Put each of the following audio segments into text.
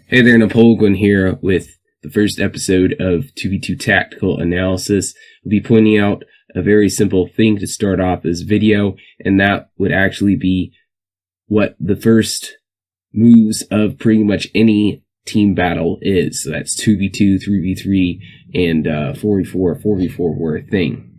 Hey there, Napoleguin here with the first episode of 2v2 Tactical Analysis. We'll be pointing out a very simple thing to start off this video, and that would actually be what the first moves of pretty much any team battle is. So that's 2v2, 3v3, and 4v4. 4v4 were a thing.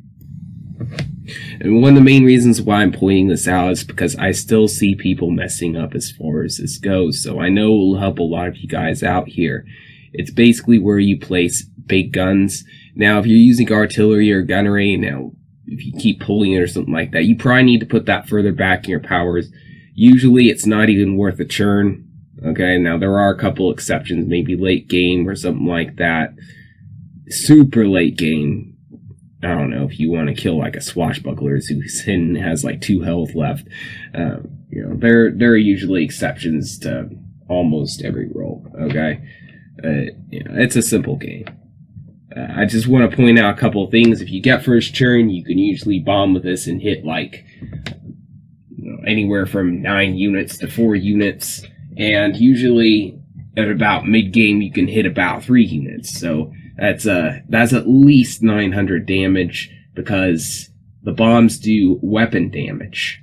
And one of the main reasons why I'm pointing this out is because I still see people messing up as far as this goes. So I know it will help a lot of you guys out here. It's basically where you place big guns. Now, if you're using artillery or gunnery, now, if you keep pulling it or something like that, you probably need to put that further back in your powers. Usually, it's not even worth a churn. Okay, now there are a couple exceptions, maybe late game or something like that. Super late game. I don't know, if you want to kill like a swashbuckler who's hidden has like 2 health left. There are usually exceptions to almost every role. Okay, it's a simple game. I just want to point out a couple of things. If you get first turn, you can usually bomb with this and hit like anywhere from 9 units to 4 units, and usually at about mid game you can hit about 3 units. So that's at least 900 damage, because the bombs do weapon damage.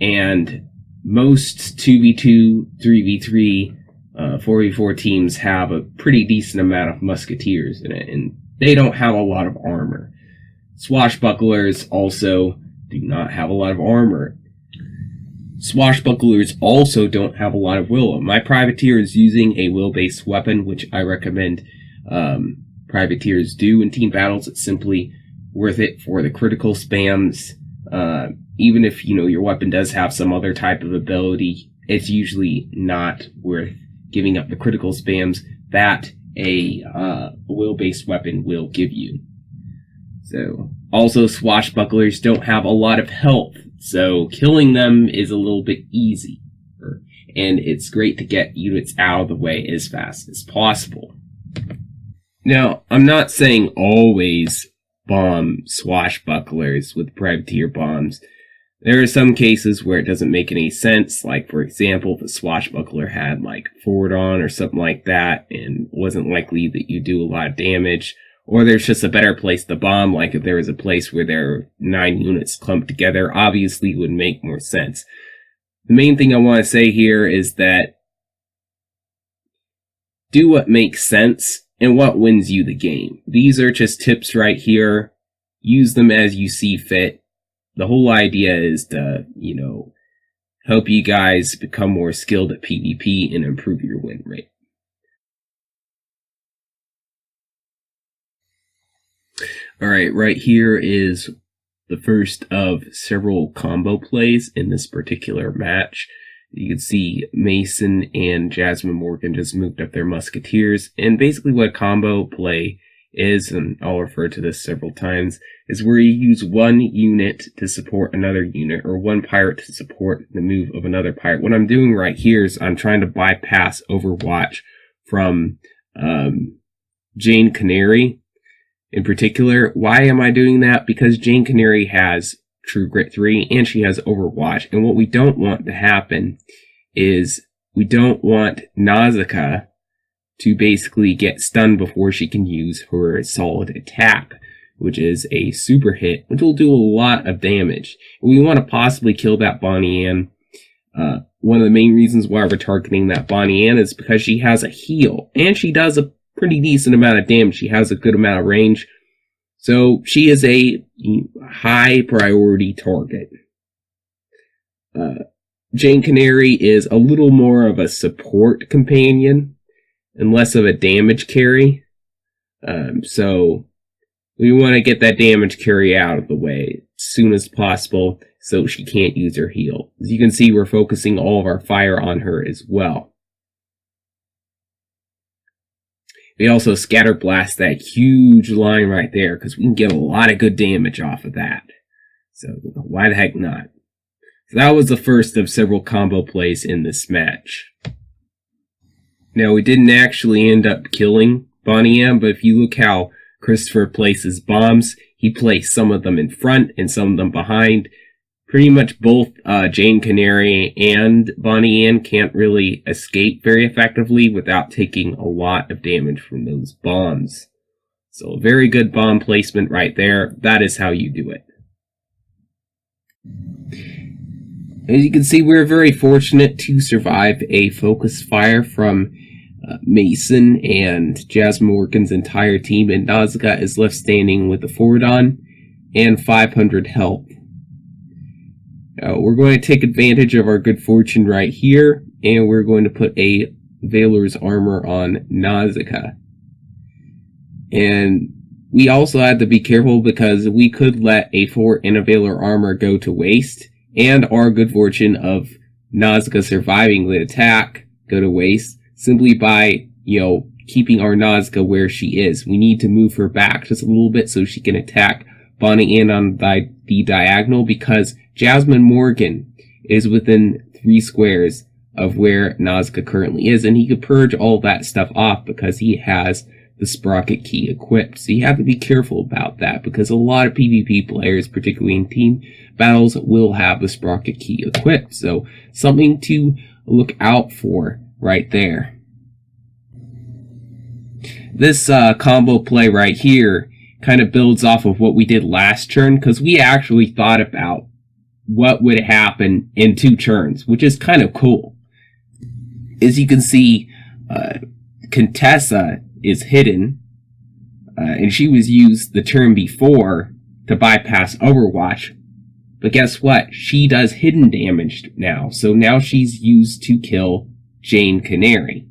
And most 2v2, 3v3, 4v4 teams have a pretty decent amount of musketeers in it, and they don't have a lot of armor. Swashbucklers also do not have a lot of armor. Swashbucklers also don't have a lot of will. My privateer is using a will-based weapon, which I recommend privateers do in team battles. It's simply worth it for the critical spams. Even if your weapon does have some other type of ability, it's usually not worth giving up the critical spams that a will-based weapon will give you. So also, swashbucklers don't have a lot of health, so killing them is a little bit easy, and it's great to get units out of the way as fast as possible. Now, I'm not saying always bomb swashbucklers with privateer bombs. There are some cases where it doesn't make any sense, like, for example, if a swashbuckler had, like, forward on or something like that, and wasn't likely that you do a lot of damage, or there's just a better place to bomb, like if there was a place where there are 9 units clumped together, obviously it would make more sense. The main thing I want to say here is that do what makes sense and what wins you the game. These are just tips right here. Use them as you see fit. The whole idea is to, help you guys become more skilled at PvP and improve your win rate. Alright, right here is the first of several combo plays in this particular match. You can see Mason and Jasmine Morgan just moved up their musketeers, and basically what a combo play is, and I'll refer to this several times, is where you use one unit to support another unit, or one pirate to support the move of another pirate. What I'm doing right here is I'm trying to bypass Overwatch from Jane Canary in particular. Why am I doing that? Because Jane Canary has True Grit 3, and she has Overwatch. And what we don't want to happen is we don't want Nausicaa to basically get stunned before she can use her solid attack, which is a super hit, which will do a lot of damage. And we want to possibly kill that Bonnie Ann. One of the main reasons why we're targeting that Bonnie Ann is because she has a heal, and she does a pretty decent amount of damage. She has a good amount of range. So she is a high priority target. Jane Canary is a little more of a support companion and less of a damage carry. So we want to get that damage carry out of the way as soon as possible so she can't use her heal. As you can see, we're focusing all of our fire on her as well. We also scatter blast that huge line right there, because we can get a lot of good damage off of that. So why the heck not? So that was the first of several combo plays in this match. Now, we didn't actually end up killing Bonnie M, but if you look how Christopher places bombs, he placed some of them in front and some of them behind. pretty much both Jane Canary and Bonnie Ann can't really escape very effectively without taking a lot of damage from those bombs. So very good bomb placement right there. That is how you do it. As you can see, we're very fortunate to survive a focus fire from Mason and Jasmine Morgan's entire team, and Nausicaa is left standing with a forward on and 500 health. We're going to take advantage of our good fortune right here, and we're going to put a Valor's armor on Nausicaa. And we also have to be careful because we could let a fort and a Valor armor go to waste, and our good fortune of Nausicaa surviving the attack go to waste simply by, keeping our Nausicaa where she is. We need to move her back just a little bit so she can attack Bonnie Ann on the diagonal, because Jasmine Morgan is within 3 squares of where Nausicaa currently is, and he could purge all that stuff off because he has the sprocket key equipped. So you have to be careful about that, because a lot of PvP players, particularly in team battles, will have the sprocket key equipped. So something to look out for right there. This combo play right here kind of builds off of what we did last turn, because we actually thought about what would happen in 2 turns, which is kind of cool. As you can see, Contessa is hidden, and she was used the turn before to bypass Overwatch. But guess what? She does hidden damage now, so now she's used to kill Jane Canary.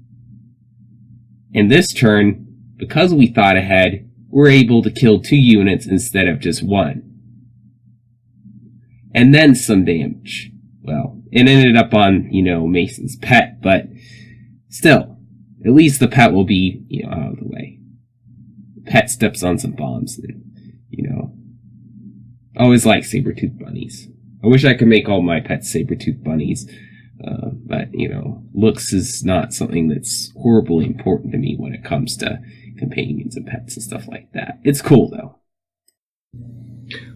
In this turn, because we thought ahead, we're able to kill 2 units instead of just 1. And then some damage. Well, it ended up on, Mason's pet, but still, at least the pet will be, out of the way. The pet steps on some bombs and, I always like saber-toothed bunnies. I wish I could make all my pets saber-toothed bunnies, but, looks is not something that's horribly important to me when it comes to companions and pets and stuff like that. It's cool, though.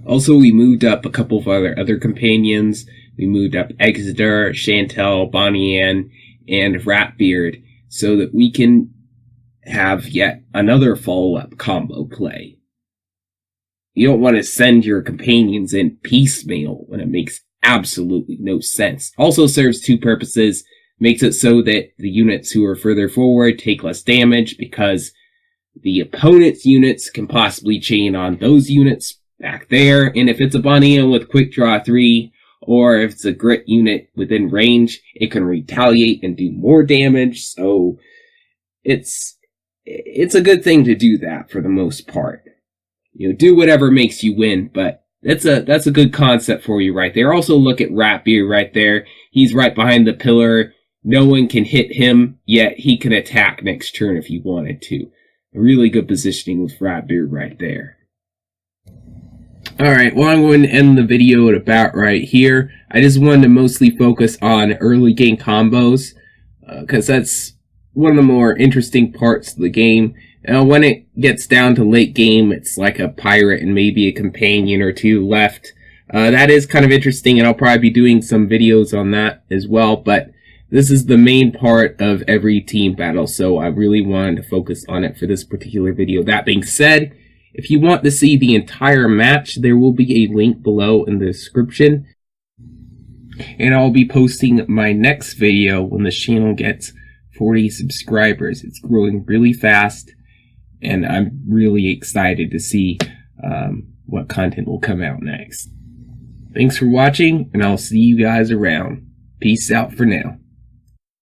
Also, we moved up a couple of other companions. We moved up Exeter, Chantel, Bonnie Ann, and Ratbeard, so that we can have yet another follow-up combo play. You don't want to send your companions in piecemeal when it makes absolutely no sense. Also serves 2 purposes. Makes it so that the units who are further forward take less damage, because the opponent's units can possibly chain on those units back there. And if it's a Bonnie Ann with quick draw 3, or if it's a grit unit within range, it can retaliate and do more damage. So it's a good thing to do that for the most part. Do whatever makes you win, but that's a good concept for you right there. Also look at Ratbeard right there. He's right behind the pillar. No one can hit him, yet he can attack next turn if he wanted to. A really good positioning with Ratbeard right there. Alright, well, I'm going to end the video at about right here. I just wanted to mostly focus on early game combos, because that's one of the more interesting parts of the game. When it gets down to late game, it's like a pirate and maybe a companion or 2 left. That is kind of interesting, and I'll probably be doing some videos on that as well, but this is the main part of every team battle, so I really wanted to focus on it for this particular video. That being said, if you want to see the entire match, there will be a link below in the description. And I'll be posting my next video when the channel gets 40 subscribers. It's growing really fast, and I'm really excited to see what content will come out next. Thanks for watching, and I'll see you guys around. Peace out for now.